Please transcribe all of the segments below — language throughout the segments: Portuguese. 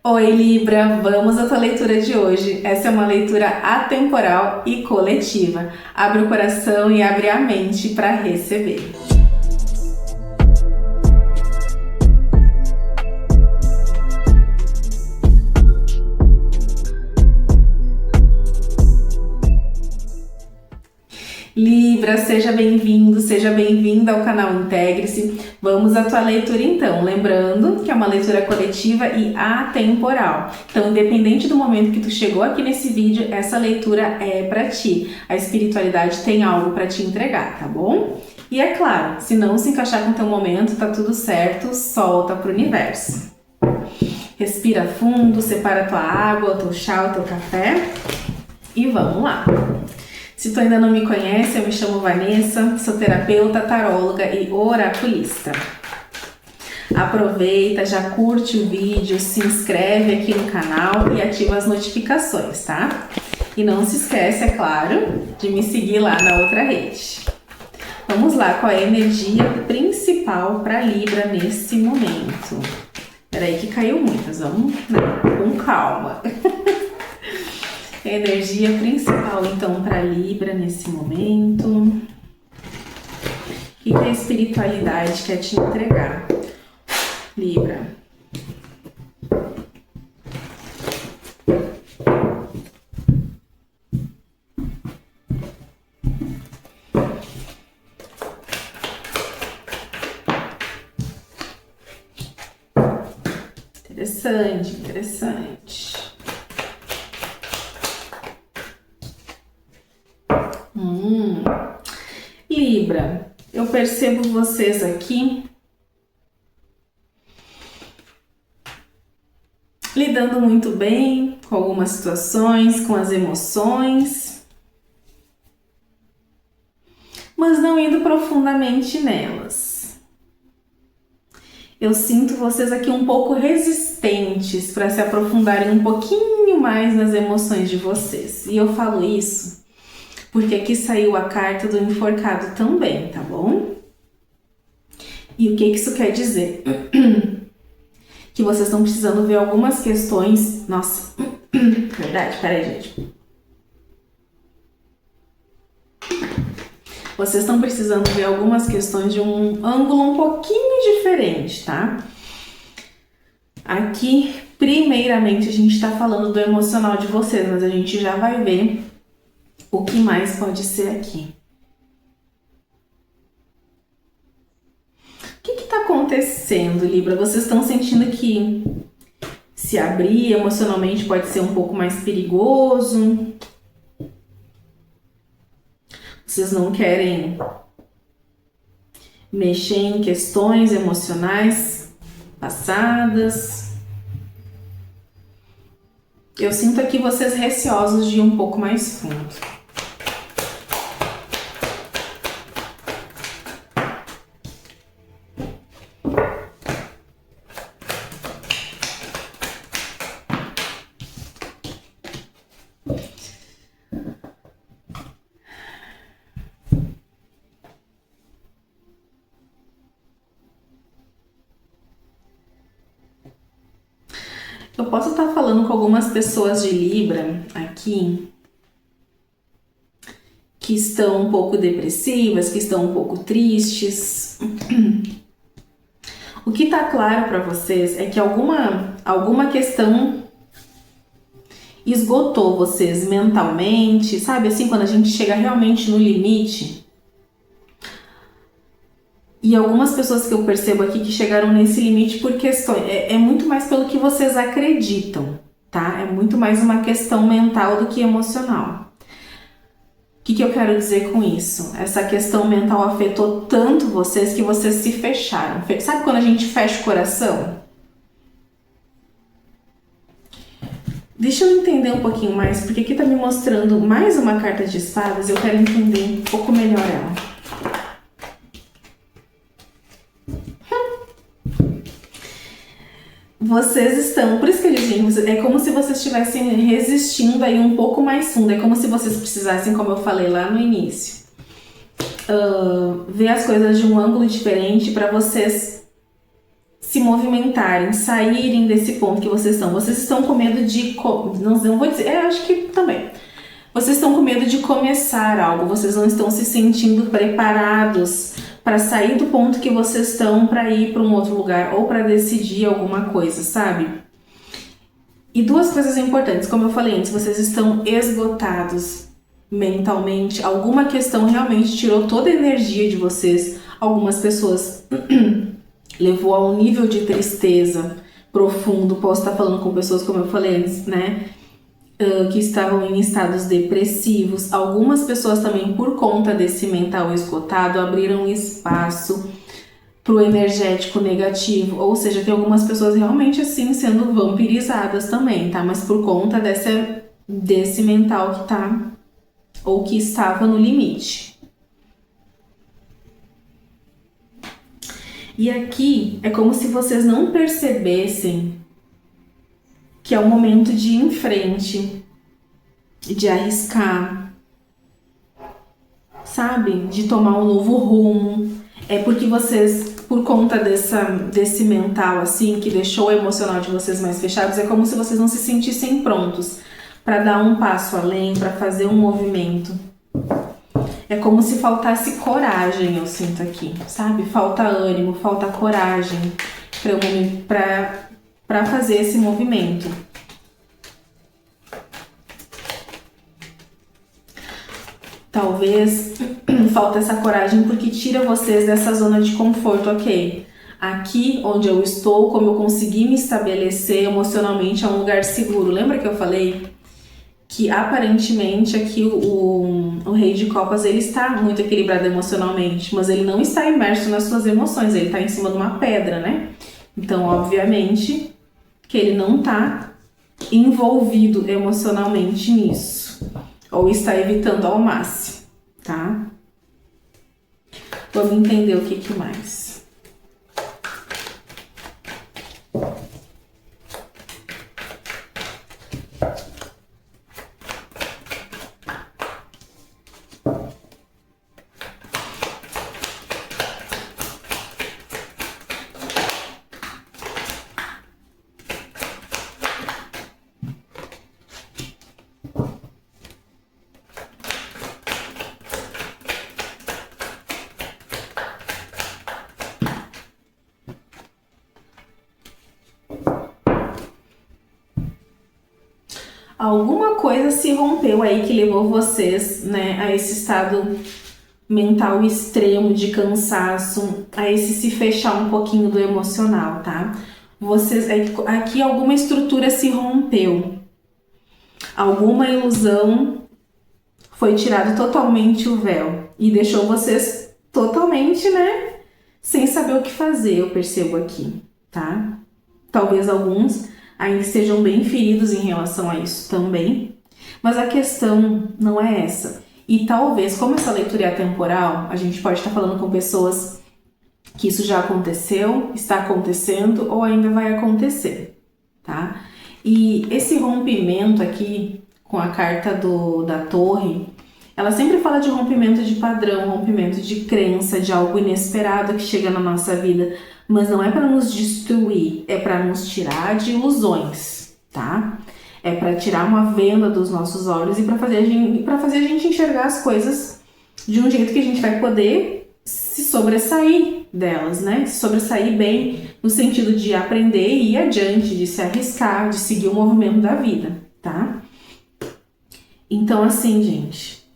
Oi, Libra, vamos à tua leitura de hoje. Essa é uma leitura atemporal e coletiva. Abre o coração e abre a mente para receber. Libra, seja bem-vindo, seja bem-vinda ao canal Integre-se. Vamos à tua leitura então, lembrando que é uma leitura coletiva e atemporal. Então, independente do momento que tu chegou aqui nesse vídeo, essa leitura é para ti. A espiritualidade tem algo para te entregar, tá bom? E é claro, se não se encaixar com o teu momento, tá tudo certo, solta pro universo. Respira fundo, separa a tua água, o teu chá, o teu café e vamos lá. Se tu ainda não me conhece, eu me chamo Vanessa, sou terapeuta, taróloga e oraculista. Aproveita, já curte o vídeo, se inscreve aqui no canal e ativa as notificações, tá? E não se esquece, é claro, de me seguir lá na outra rede. Vamos lá, qual é a energia principal para Libra nesse momento? Peraí que caiu muitas, vamos com calma. A energia principal, então, para Libra nesse momento. O que a espiritualidade quer te entregar, Libra? Interessante, interessante. Libra, eu percebo vocês aqui lidando muito bem com algumas situações, com as emoções, mas não indo profundamente nelas. Eu sinto vocês aqui um pouco resistentes para se aprofundarem um pouquinho mais nas emoções de vocês. E eu falo isso porque aqui saiu a carta do enforcado também, tá bom? E o que isso quer dizer? Que vocês estão precisando ver algumas questões... Nossa, verdade, peraí, gente. Vocês estão precisando ver algumas questões de um ângulo um pouquinho diferente, tá? Aqui, primeiramente, a gente está falando do emocional de vocês, mas a gente já vai ver o que mais pode ser aqui. O que está acontecendo, Libra? Vocês estão sentindo que se abrir emocionalmente pode ser um pouco mais perigoso? Vocês não querem mexer em questões emocionais passadas? Eu sinto aqui vocês receosos de ir um pouco mais fundo. Eu posso estar falando com algumas pessoas de Libra aqui que estão um pouco depressivas, que estão um pouco tristes. O que está claro para vocês é que alguma questão esgotou vocês mentalmente, sabe assim, quando a gente chega realmente no limite. E algumas pessoas que eu percebo aqui que chegaram nesse limite por questões... É muito mais pelo que vocês acreditam, tá? É muito mais uma questão mental do que emocional. O que eu quero dizer com isso? Essa questão mental afetou tanto vocês que vocês se fecharam. Sabe quando a gente fecha o coração? Deixa eu entender um pouquinho mais, porque aqui tá me mostrando mais uma carta de espadas. Eu quero entender um pouco melhor ela. Vocês estão, por isso que eu digo, é como se vocês estivessem resistindo aí um pouco mais fundo, é como se vocês precisassem, como eu falei lá no início, ver as coisas de um ângulo diferente para vocês se movimentarem, saírem desse ponto que vocês estão. Vocês estão com medo de... Não vou dizer... acho que também. Vocês estão com medo de começar algo. Vocês não estão se sentindo preparados para sair do ponto que vocês estão para ir para um outro lugar ou para decidir alguma coisa, sabe? E duas coisas importantes. Como eu falei antes, vocês estão esgotados mentalmente. Alguma questão realmente tirou toda a energia de vocês. Algumas pessoas... levou a um nível de tristeza profundo. Posso estar falando com pessoas, como eu falei antes, né? Que estavam em estados depressivos. Algumas pessoas também, por conta desse mental esgotado, abriram espaço para o energético negativo. Ou seja, tem algumas pessoas realmente assim sendo vampirizadas também, tá? Mas por conta desse mental que tá ou que estava no limite. E aqui é como se vocês não percebessem que é o momento de ir em frente, de arriscar, sabe? De tomar um novo rumo. É porque vocês, por conta desse mental assim, que deixou o emocional de vocês mais fechados, é como se vocês não se sentissem prontos para dar um passo além, para fazer um movimento. É como se faltasse coragem, eu sinto aqui, sabe? Falta ânimo, falta coragem para fazer esse movimento. Talvez falta essa coragem porque tira vocês dessa zona de conforto, ok? Aqui onde eu estou, como eu consegui me estabelecer emocionalmente, é um lugar seguro. Lembra que eu falei que aparentemente aqui o Rei de Copas ele está muito equilibrado emocionalmente, mas ele não está imerso nas suas emoções, ele está em cima de uma pedra, né? Então, obviamente, que ele não está envolvido emocionalmente nisso, ou está evitando ao máximo, tá? Vamos entender o que mais. Alguma coisa se rompeu aí que levou vocês, né, a esse estado mental extremo de cansaço, a esse se fechar um pouquinho do emocional, tá? Vocês, aqui alguma estrutura se rompeu, alguma ilusão foi tirado totalmente o véu e deixou vocês totalmente, né, sem saber o que fazer, eu percebo aqui, tá? Talvez alguns ainda estejam bem feridos em relação a isso também, mas a questão não é essa. E talvez, como essa leitura é atemporal, a gente pode estar falando com pessoas que isso já aconteceu, está acontecendo ou ainda vai acontecer, tá? E esse rompimento aqui, com a carta da torre, ela sempre fala de rompimento de padrão, rompimento de crença, de algo inesperado que chega na nossa vida, mas não é para nos destruir, é para nos tirar de ilusões, tá? É para tirar uma venda dos nossos olhos e para fazer a gente enxergar as coisas de um jeito que a gente vai poder se sobressair delas, né? Se sobressair bem no sentido de aprender e ir adiante, de se arriscar, de seguir o movimento da vida, tá? Então, assim, gente,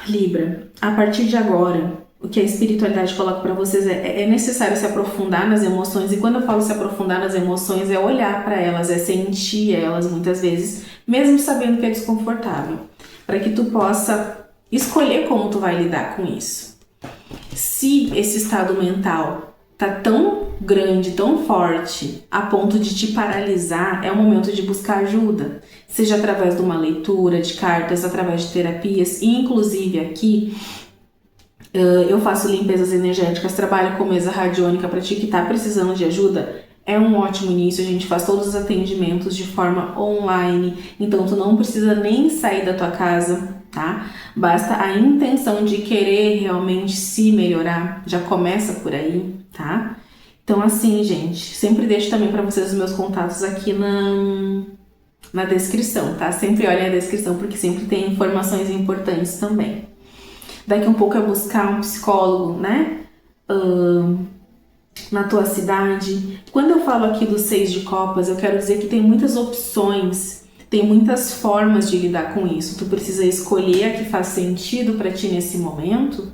Libra, a partir de agora, o que a espiritualidade coloca para vocês é necessário se aprofundar nas emoções, e quando eu falo se aprofundar nas emoções é olhar para elas, é sentir elas muitas vezes, mesmo sabendo que é desconfortável, para que tu possa escolher como tu vai lidar com isso. Se esse estado mental tá tão grande, tão forte, a ponto de te paralisar, é o momento de buscar ajuda, seja através de uma leitura de cartas, através de terapias, e inclusive aqui eu faço limpezas energéticas, trabalho com mesa radiônica para ti que tá precisando de ajuda. É um ótimo início, a gente faz todos os atendimentos de forma online, então tu não precisa nem sair da tua casa, tá? Basta a intenção de querer realmente se melhorar, já começa por aí, tá? Então assim, gente, sempre deixo também para vocês os meus contatos aqui na descrição, tá? Sempre olhem a descrição porque sempre tem informações importantes também. Daqui um pouco é buscar um psicólogo, né? Na tua cidade. Quando eu falo aqui do 6 de copas, eu quero dizer que tem muitas opções, tem muitas formas de lidar com isso. Tu precisa escolher a que faz sentido para ti nesse momento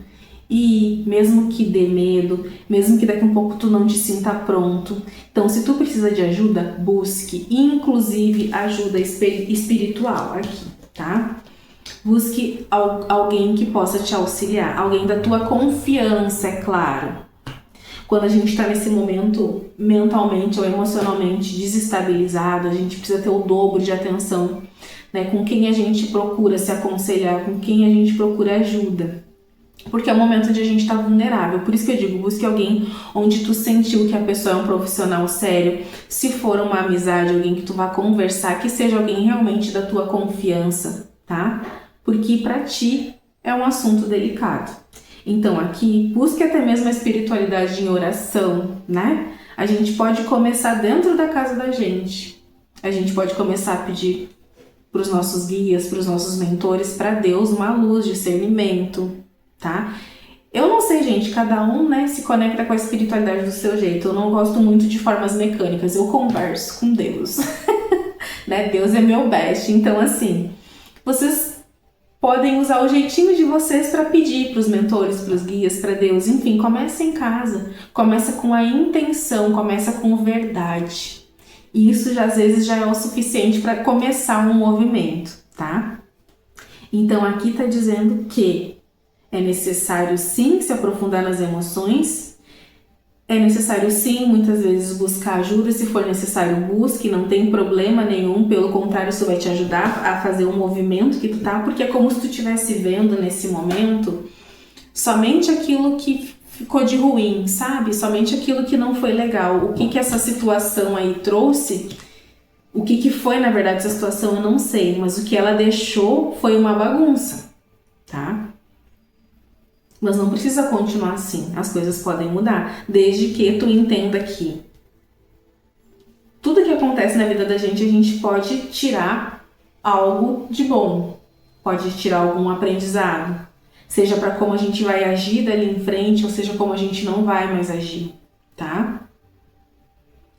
e mesmo que dê medo, mesmo que daqui um pouco tu não te sinta pronto. Então, se tu precisa de ajuda, busque, inclusive ajuda espiritual aqui, tá? Busque alguém que possa te auxiliar, alguém da tua confiança, é claro. Quando a gente está nesse momento mentalmente ou emocionalmente desestabilizado, a gente precisa ter o dobro de atenção, né? Com quem a gente procura se aconselhar, com quem a gente procura ajuda. Porque é o momento de a gente estar vulnerável. Por isso que eu digo, busque alguém onde tu sentiu que a pessoa é um profissional sério. Se for uma amizade, alguém que tu vá conversar, que seja alguém realmente da tua confiança, tá? Porque pra ti é um assunto delicado. Então aqui, busque até mesmo a espiritualidade em oração, né? A gente pode começar dentro da casa da gente. A gente pode começar a pedir para os nossos guias, para os nossos mentores, para Deus uma luz, discernimento, tá? Eu não sei, gente, cada um, né, se conecta com a espiritualidade do seu jeito. Eu não gosto muito de formas mecânicas, eu converso com Deus, né? Deus é meu best. Então, assim, vocês podem usar o jeitinho de vocês para pedir para os mentores, para os guias, para Deus. Enfim, começa em casa, começa com a intenção, começa com verdade. E isso já, às vezes já é o suficiente para começar um movimento, tá? Então aqui tá dizendo que é necessário sim se aprofundar nas emoções, é necessário sim muitas vezes buscar ajuda, se for necessário busque, não tem problema nenhum, pelo contrário isso vai te ajudar a fazer o movimento que tu tá, porque é como se tu estivesse vendo nesse momento somente aquilo que ficou de ruim, sabe? Somente aquilo que não foi legal. O que essa situação aí trouxe, o que foi na verdade essa situação eu não sei, mas o que ela deixou foi uma bagunça, tá? Mas não precisa continuar assim, as coisas podem mudar, desde que tu entenda que tudo que acontece na vida da gente, a gente pode tirar algo de bom, pode tirar algum aprendizado, seja para como a gente vai agir dali em frente, ou seja, como a gente não vai mais agir, tá?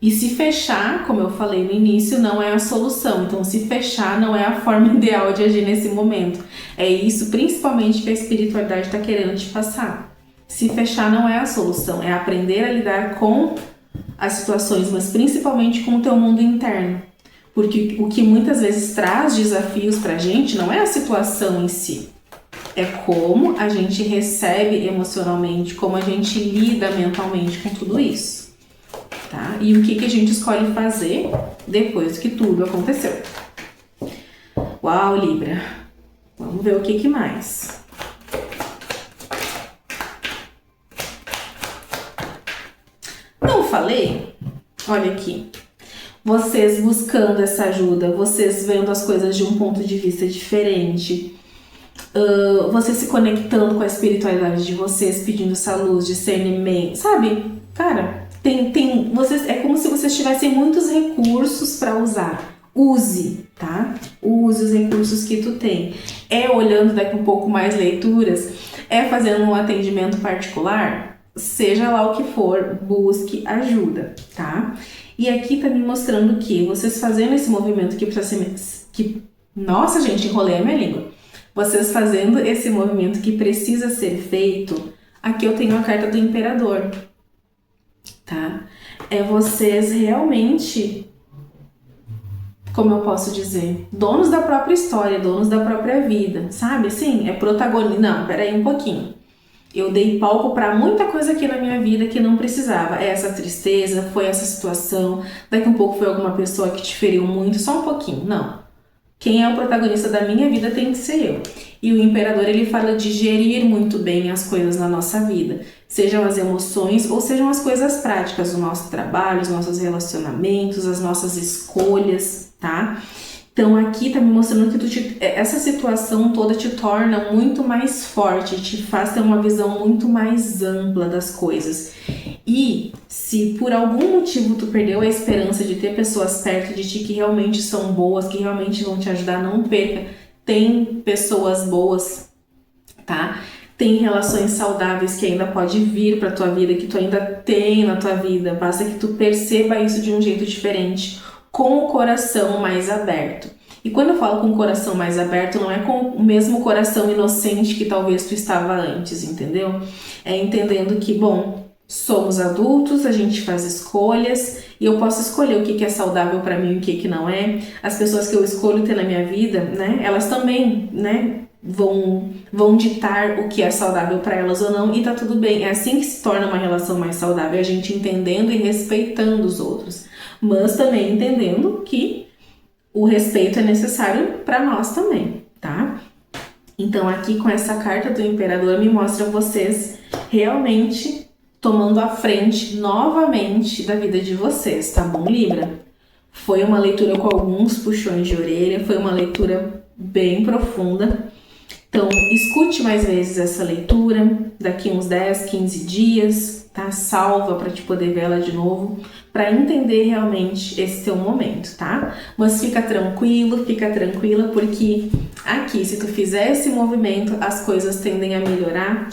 E se fechar, como eu falei no início, não é a solução. Então, se fechar não é a forma ideal de agir nesse momento. É isso, principalmente, que a espiritualidade está querendo te passar. Se fechar não é a solução, é aprender a lidar com as situações, mas principalmente com o teu mundo interno. Porque o que muitas vezes traz desafios pra gente não é a situação em si. É como a gente recebe emocionalmente, como a gente lida mentalmente com tudo isso. Tá? E o que a gente escolhe fazer depois que tudo aconteceu. Uau, Libra! Vamos ver o que mais. Não falei? Olha aqui. Vocês buscando essa ajuda, vocês vendo as coisas de um ponto de vista diferente, vocês se conectando com a espiritualidade de vocês, pedindo essa luz, discernimento, sabe? Cara, vocês, é como se vocês tivessem muitos recursos para usar. Use, tá? Use os recursos que tu tem. É olhando daqui um pouco mais leituras, é fazendo um atendimento particular, seja lá o que for, busque ajuda, tá? E aqui tá me mostrando que vocês fazendo esse movimento que precisa ser... Nossa, gente, enrolei a minha língua. Vocês fazendo esse movimento que precisa ser feito, aqui eu tenho a carta do Imperador, tá? É vocês realmente, como eu posso dizer, donos da própria história, donos da própria vida, sabe? Assim, é protagonista. Não, peraí um pouquinho. Eu dei palco para muita coisa aqui na minha vida que não precisava. É essa tristeza, foi essa situação, daqui um pouco foi alguma pessoa que te feriu muito, só um pouquinho. Não. Quem é o protagonista da minha vida tem que ser eu. E o Imperador, ele fala de gerir muito bem as coisas na nossa vida. Sejam as emoções ou sejam as coisas práticas, o nosso trabalho, os nossos relacionamentos, as nossas escolhas, tá? Então aqui tá me mostrando que essa situação toda te torna muito mais forte, te faz ter uma visão muito mais ampla das coisas. E se por algum motivo tu perdeu a esperança de ter pessoas perto de ti que realmente são boas, que realmente vão te ajudar, não perca. Tem pessoas boas, tá? Tem relações saudáveis que ainda pode vir pra tua vida, que tu ainda tem na tua vida. Basta que tu perceba isso de um jeito diferente, com o coração mais aberto. E quando eu falo com o coração mais aberto, não é com o mesmo coração inocente que talvez tu estava antes, entendeu? É entendendo que, bom, somos adultos, a gente faz escolhas e eu posso escolher o que é saudável para mim e o que não é. As pessoas que eu escolho ter na minha vida, né, elas também, né, vão ditar o que é saudável para elas ou não, e tá tudo bem. É assim que se torna uma relação mais saudável, a gente entendendo e respeitando os outros, mas também entendendo que o respeito é necessário para nós também, tá? Então aqui com essa carta do Imperador me mostra vocês realmente tomando a frente novamente da vida de vocês, tá bom, Libra? Foi uma leitura com alguns puxões de orelha, foi uma leitura bem profunda. Então, escute mais vezes essa leitura, daqui uns 10, 15 dias, tá? Salva para te poder ver ela de novo, para entender realmente esse teu momento, tá? Mas fica tranquilo, fica tranquila, porque aqui, se tu fizer esse movimento, as coisas tendem a melhorar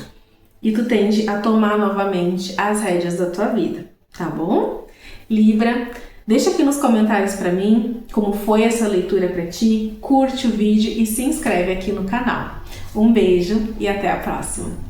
e tu tende a tomar novamente as rédeas da tua vida, tá bom? Libra, deixa aqui nos comentários pra mim como foi essa leitura pra ti, curte o vídeo e se inscreve aqui no canal. Um beijo e até a próxima!